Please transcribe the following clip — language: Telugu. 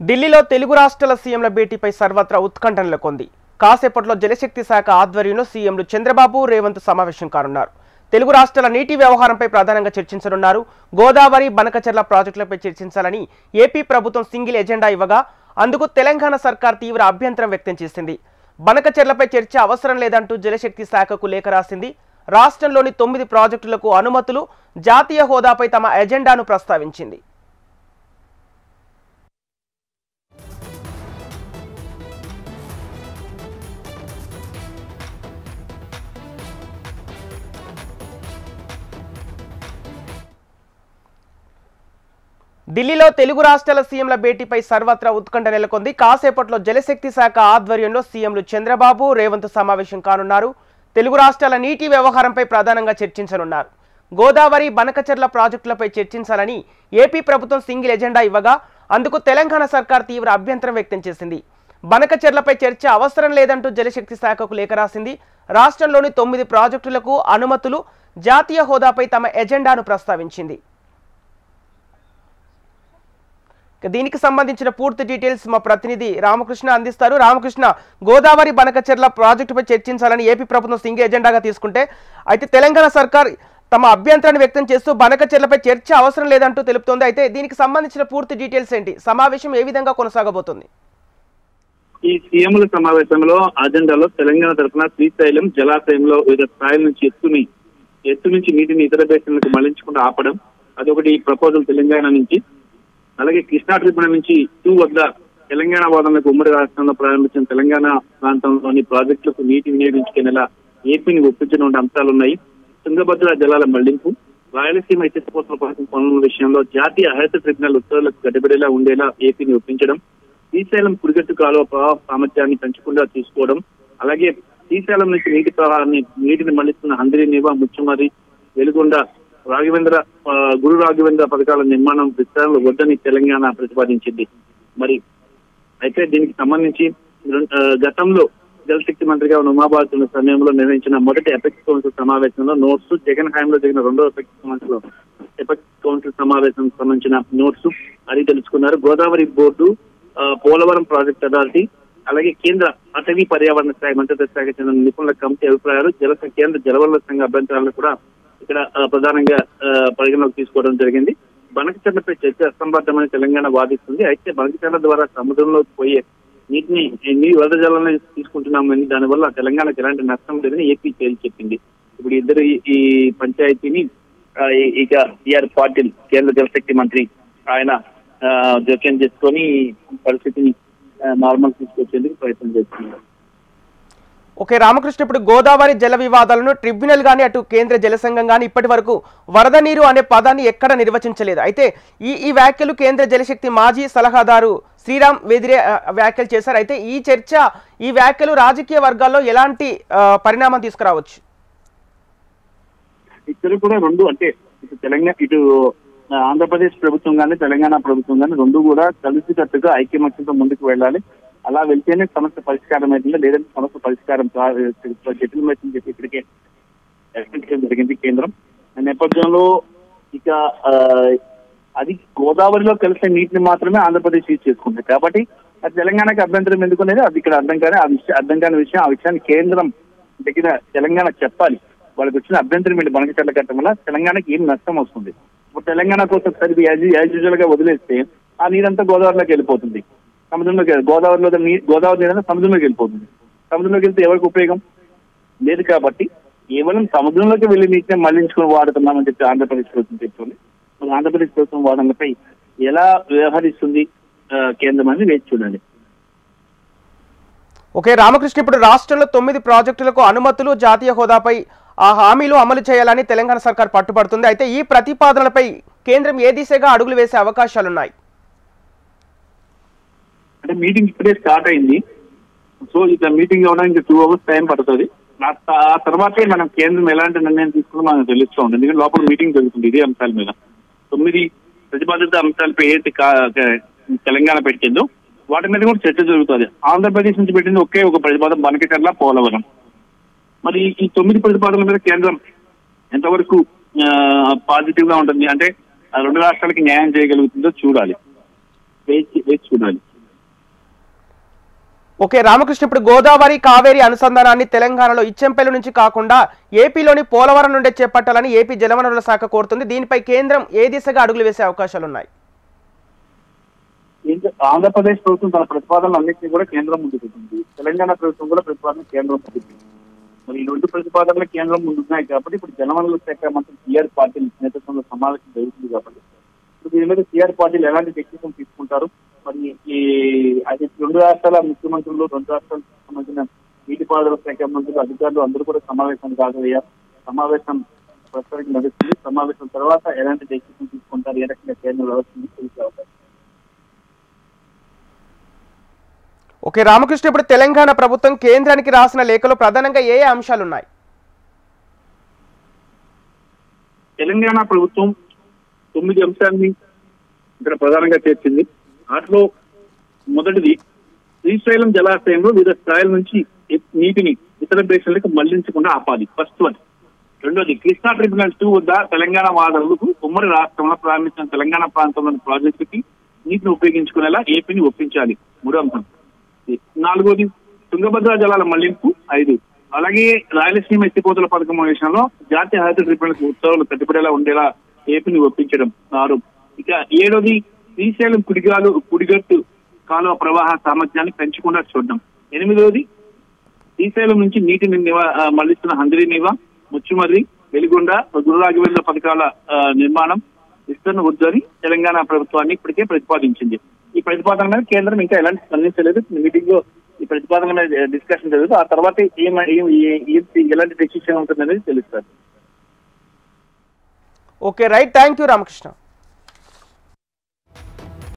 ఢిల్లీలో తెలుగు రాష్ట్రాల సీఎంల భేటీపై సర్వత్రా ఉత్కంఠ నెలకొంది. కాసేపట్లో జలశక్తి శాఖ ఆధ్వర్యంలో సీఎంలు చంద్రబాబు, రేవంత్ సమావేశం కానున్నారు. తెలుగు రాష్ట్రాల నీటి వ్యవహారంపై ప్రధానంగా చర్చించనున్నారు. గోదావరి, బనకచెర్ల ప్రాజెక్టులపై చర్చించాలని ఏపీ ప్రభుత్వం సింగిల్ ఎజెండా ఇవ్వగా అందుకు తెలంగాణ సర్కార్ తీవ్ర అభ్యంతరం వ్యక్తం చేసింది. బనకచెర్లపై చర్చ అవసరం లేదంటూ జలశక్తి శాఖకు లేఖ రాసింది. రాష్ట్రంలోని 9 ప్రాజెక్టులకు అనుమతులు, జాతీయ హోదాపై తమ ఎజెండాను ప్రస్తావించింది. ఢిల్లీలో తెలుగు రాష్ట్రాల సీఎంల భేటీపై సర్వత్రా ఉత్కంఠ నెలకొంది. కాసేపట్లో జలశక్తి శాఖ ఆధ్వర్యంలో సీఎంలు చంద్రబాబు, రేవంత్ సమావేశం కానున్నారు. తెలుగు రాష్ట్రాల నీటి వ్యవహారంపై ప్రధానంగా చర్చించనున్నారు. గోదావరి, బనకచెర్ల ప్రాజెక్టులపై చర్చించాలని ఏపీ ప్రభుత్వం సింగిల్ ఎజెండా ఇవ్వగా అందుకు తెలంగాణ సర్కార్ తీవ్ర అభ్యంతరం వ్యక్తం చేసింది. బనకచెర్లపై చర్చ అవసరం లేదంటూ జలశక్తి శాఖకు లేఖ రాసింది. రాష్ట్రంలోని 9 ప్రాజెక్టులకు అనుమతులు, జాతీయ హోదాపై తమ ఎజెండాను ప్రస్తావించింది. దీనికి సంబంధించిన పూర్తి డీటెయిల్స్ మా ప్రతినిధి రామకృష్ణ అందిస్తారు. రామకృష్ణ, గోదావరి, బనకచెర్ల ప్రాజెక్టుపై చర్చించాలని ఏపీ ప్రభుత్వం సింగిల్ ఎజెండాగా తీసుకుంటే, అయితే తెలంగాణ సర్కార్ తమ అభ్యంతరాన్ని వ్యక్తం చేస్తూ బనకచెర్లపై చర్చ అవసరం లేదంటూ తెలుపుతోంది. అయితే దీనికి సంబంధించిన పూర్తి డీటెయిల్స్ ఏంటి? సమావేశం ఏ విధంగా కొనసాగబోతుంది? ఈ సీఎంల సమావేశంలో అజెండాలో తెలంగాణ తరఫున శ్రీశైలం జలాశయంలో వివిధ స్థాయిల నుంచి ఎత్తు నుంచి నీటిని ఇతర దేశాలకు మళ్లించకుండా ఆపడం, అదొకటి ప్రపోజల్ తెలంగాణ నుంచి. అలాగే కృష్ణా ట్రిబ్యునల్ నుంచి 2 వద్ద తెలంగాణ వాదనలకు ఉమ్మడి రాష్ట్రంలో ప్రారంభించిన తెలంగాణ ప్రాంతంలోని ప్రాజెక్టులకు నీటి వినియోగించుకునేలా ఏపీని ఒప్పించిన అంశాలున్నాయి. తుంగభద్ర జలాల మళ్లింపు, రాయలసీమ ఎత్తిపోతల పథకం పనుల విషయంలో జాతీయ హరిత ట్రిబ్యునల్ ఉత్తర్వులకు గడ్డబడేలా ఉండేలా ఏపీని ఒప్పించడం, శ్రీశైలం కుడిగట్టు కాలువ ప్రవాహ సామర్థ్యాన్ని పెంచకుండా చూసుకోవడం, అలాగే శ్రీశైలం నుంచి నీటిని మళ్లిస్తున్న హంద్రీ నివా, ముచ్చుమరి, వెలుగొండ, గురు రాఘవేంద్ర పథకాల నిర్మాణం విస్తరణలు వద్దని తెలంగాణ ప్రతిపాదించింది. మరి అయితే దీనికి సంబంధించి గతంలో జలశక్తి మంత్రిగా ఉన్న ఉమాభారతి సమయంలో నిర్వహించిన మొదటి ఎపెక్స్ కౌన్సిల్ సమావేశంలో నోట్స్, జగన్ హయాంలో జరిగిన 2వ ఎపెక్స్ కౌన్సిల్ సమావేశం సంబంధించిన నోట్స్ అది తెలుసుకున్నారు. Godavari board, Polavaram project authority, అలాగే కేంద్ర అటవీ పర్యావరణ శాఖ మంత్రిత్వ శాఖ చెందిన నిపుణుల కమిటీ అభిప్రాయాలు, కేంద్ర జలవనరుల సంఘ అభ్యంతరాలను కూడా ఇక్కడ ప్రధానంగా పరిగణలోకి తీసుకోవడం జరిగింది. బనకచెర్లపై చర్చ అసంబద్ధమని తెలంగాణ వాదిస్తుంది. అయితే బనకచెర్ల ద్వారా సముద్రంలోకి పోయే నీటిని వరద జలాన్ని తీసుకుంటున్నామని, దానివల్ల తెలంగాణకు ఎలాంటి నష్టం లేదని ఏపీ తేల్చి చెప్పింది. ఇప్పుడు ఇద్దరు ఈ పంచాయతీని ఇక టిఆర్ పాటిల్ కేంద్ర జలశక్తి మంత్రి ఆయన జోక్యం చేసుకొని పరిస్థితిని నార్మల్ తీసుకొచ్చేందుకు ప్రయత్నం చేస్తున్నారు. ఓకే రామకృష్ణ, ఇప్పుడు గోదావరి జల వివాదాలను ట్రిబ్యునల్ కానీ అటు కేంద్ర జల సంఘం కానీ ఇప్పటి వరకు వరద నీరు అనే పదాన్ని ఎక్కడ నిర్వచించలేదు. అయితే ఈ వ్యాఖ్యలు కేంద్ర జలశక్తి మాజీ సలహాదారు శ్రీరామ్ వేదిరే వ్యాఖ్యలు చేశారు. అయితే ఈ వ్యాఖ్యలు రాజకీయ వర్గాల్లో ఎలాంటి పరిణామం తీసుకురావచ్చు? ఇక్కడ కూడా రెండు, అంటే ఇటు ఆంధ్రప్రదేశ్ ప్రభుత్వం కానీ తెలంగాణ ప్రభుత్వం కానీ రెండు కూడా కలిసికట్టుగా ఐక్యమత్యంతో ముందుకు వెళ్ళాలి. అలా వెళ్తేనే సమస్య పరిష్కారం అవుతుంది. లేదంటే సమస్య పరిష్కారం జటిలమైందని చెప్పి ఇప్పటికే జరిగింది కేంద్రం. నేపథ్యంలో ఇక అది గోదావరిలో కలిసే నీటిని మాత్రమే ఆంధ్రప్రదేశ్ యూజ్ చేసుకుంది. కాబట్టి అది తెలంగాణకి అభ్యంతరం ఎందుకు అనేది అది ఇక్కడ అర్థం కాని విషయం. ఆ విషయాన్ని కేంద్రం దగ్గర తెలంగాణ చెప్పాలి. వాళ్ళకి వచ్చిన అభ్యంతరం ఏంటి? బనకచెర్ల కట్టడం వల్ల తెలంగాణకి ఏం నష్టం వస్తుంది? ఇప్పుడు తెలంగాణ కోసం సరిగ్గా యాజ్ యూజువల్ గా వదిలేస్తే ఆ నీరంతా గోదావరిలోకి వెళ్ళిపోతుంది. సముద్రంలోకి గోదావరి నీరంతా సముద్రంలోకి వెళ్ళిపోతుంది. సముద్రంలోకి వెళ్తే ఎవరికి ఉపయోగం లేదు. కాబట్టి కేవలం సముద్రంలోకి వెళ్లి నీటిని మళ్లించుకుని వాడుతున్నామని చెప్పి ఆంధ్రప్రదేశ్ ప్రభుత్వం చెప్తుంది. ఆంధ్రప్రదేశ్ ప్రభుత్వం వాదనలపై ఎలా వ్యవహరిస్తుంది కేంద్రం అని వేచి చూడండి. ఓకే రామకృష్ణ, ఇప్పుడు రాష్ట్రంలో 9 ప్రాజెక్టులకు అనుమతులు, జాతీయ హోదాపై ఆ హామీలు అమలు చేయాలని తెలంగాణ సర్కార్ పట్టుబడుతుంది. అయితే ఈ ప్రతిపాదనలపై కేంద్రం ఏ దిశగా అడుగులు వేసే అవకాశాలున్నాయి? అంటే మీటింగ్ ఇప్పుడే స్టార్ట్ అయింది. సో ఇక మీటింగ్ అవడానికి 2 hours టైం పడుతుంది. ఆ తర్వాతే మనం కేంద్రం ఎలాంటి నిర్ణయం తీసుకుందో మనకు తెలుస్తూ ఉంటుంది. ఎందుకంటే లోపల మీటింగ్ జరుగుతుంది ఇదే అంశాల మీద. 9 ప్రతిపాదిత అంశాలపై ఏదైతే తెలంగాణ పెట్టిందో వాటి మీద కూడా చర్చ జరుగుతుంది. ఆంధ్రప్రదేశ్ నుంచి పెట్టింది ఒకే ఒక ప్రతిపాదన, బనకచెర్ల, పోలవరం. మరి ఈ 9 ప్రతిపాదనల మీద కేంద్రం ఎంతవరకు పాజిటివ్ గా ఉంటుంది, అంటే 2 రాష్ట్రాలకి న్యాయం చేయగలుగుతుందో చూడాలి. వేచి చూడాలి. ఓకే రామకృష్ణ, ఇప్పుడు గోదావరి కావేరి అనుసంధానాన్ని తెలంగాణలో ఇచ్చెంపల్లి నుంచి కాకుండా ఏపీలోని పోలవరం నుండే చేపట్టాలని ఏపీ జలవనరుల శాఖ కోరుతుంది. దీనిపై కేంద్రం ఏ దిశగా అడుగులు వేసే అవకాశాలు ఉన్నాయి? ఆంధ్రప్రదేశ్ ప్రభుత్వం తన ప్రతిపాదనలు అన్నింటినీ కూడా కేంద్రం ముందు పెట్టింది. తెలంగాణ ప్రభుత్వం కూడా ప్రతిపాదన కేంద్రం ముందు. మరి ఈ రెండు ప్రతిపాదనలు కేంద్రం ముందున్నాయి కాబట్టి ఇప్పుడు జలవనరుల శాఖ మంత్రి టీఆర్ పార్టీల నేతృత్వంలో సమావేశం జరుగుతుంది కాబట్టి ఇప్పుడు దీని మీద టీఆర్ పార్టీలు ఎలాంటి డెసిషన్ తీసుకుంటారు, మరి ఈ అది రెండు రాష్ట్రాల ముఖ్యమంత్రులు, రెండు రాష్ట్రాలకు సంబంధించిన నీటిపారుదల శాఖ మంత్రులు, అధికారులు అందరూ కూడా సమావేశానికి హాజరయ్యారు. సమావేశం ప్రస్తుతానికి నడుస్తుంది. సమావేశం తర్వాత ఎలాంటి డెసిషన్ తీసుకుంటారు, ఏ రకంగా కేంద్రం వ్యవస్థ తెలిసే అవకాశం. ఓకే రామకృష్ణ, ఇప్పుడు తెలంగాణ ప్రభుత్వం కేంద్రానికి రాసిన లేఖలో ప్రధానంగా ఏ అంశాలు ఉన్నాయి? తెలంగాణ ప్రభుత్వం 9 అంశాన్ని ఇక్కడ ప్రధానంగా చేర్చింది. వాటిలో మొదటిది శ్రీశైలం జలాశయంలో వివిధ స్థాయిల నుంచి నీటిని ఇతర దేశాలకు మళ్లించకుండా ఆపాలి, ఫస్ట్ వన్. రెండోది కృష్ణా ట్రిబ్యునల్ 2 వద్ద తెలంగాణ వాదనలకు ఉమ్మడి రాష్ట్రంలో ప్రారంభించిన తెలంగాణ ప్రాంతంలోని ప్రాజెక్టుకి నీటిని ఉపయోగించుకునేలా ఏపీని ఒప్పించాలి, మూడో అంశం. నాలుగోది తుంగభద్ర జలాల మళ్లింపు 5. అలాగే రాయలసీమ ఎత్తిపోతల పథకం విషయంలో జాతీయ హరిత ట్రిబ్యునల్ ఉత్తర్వులు కట్టుబడేలా ఉండేలా ఏపీని ఒప్పించడం 6. ఇక 7వది శ్రీశైలం కుడిగట్టు కాలువ ప్రవాహ సామర్థ్యాన్ని పెంచకుండా చూడడం. 8వది శ్రీశైలం నుంచి నీటిని మళ్లిస్తున్న హంద్రీనీవా, ముచ్చుమర్రి, వెలిగొండ, గురురాఘవేంద్ర పథకాల నిర్మాణం విస్తరణ వద్దని తెలంగాణ ప్రభుత్వాన్ని ఇప్పటికే ప్రతిపాదించింది. ఈ ప్రతిపాదన మీద కేంద్రం ఇంకా ఎలాంటి స్పందించలేదు. మీటింగ్ లో ఈ ప్రతిపాదన మీద డిస్కషన్ జరుగుతుంది. ఆ తర్వాత ఎలాంటి డెసిషన్ ఉంటుందనేది తెలుస్తారు. Okay right, thank you Ramakrishna.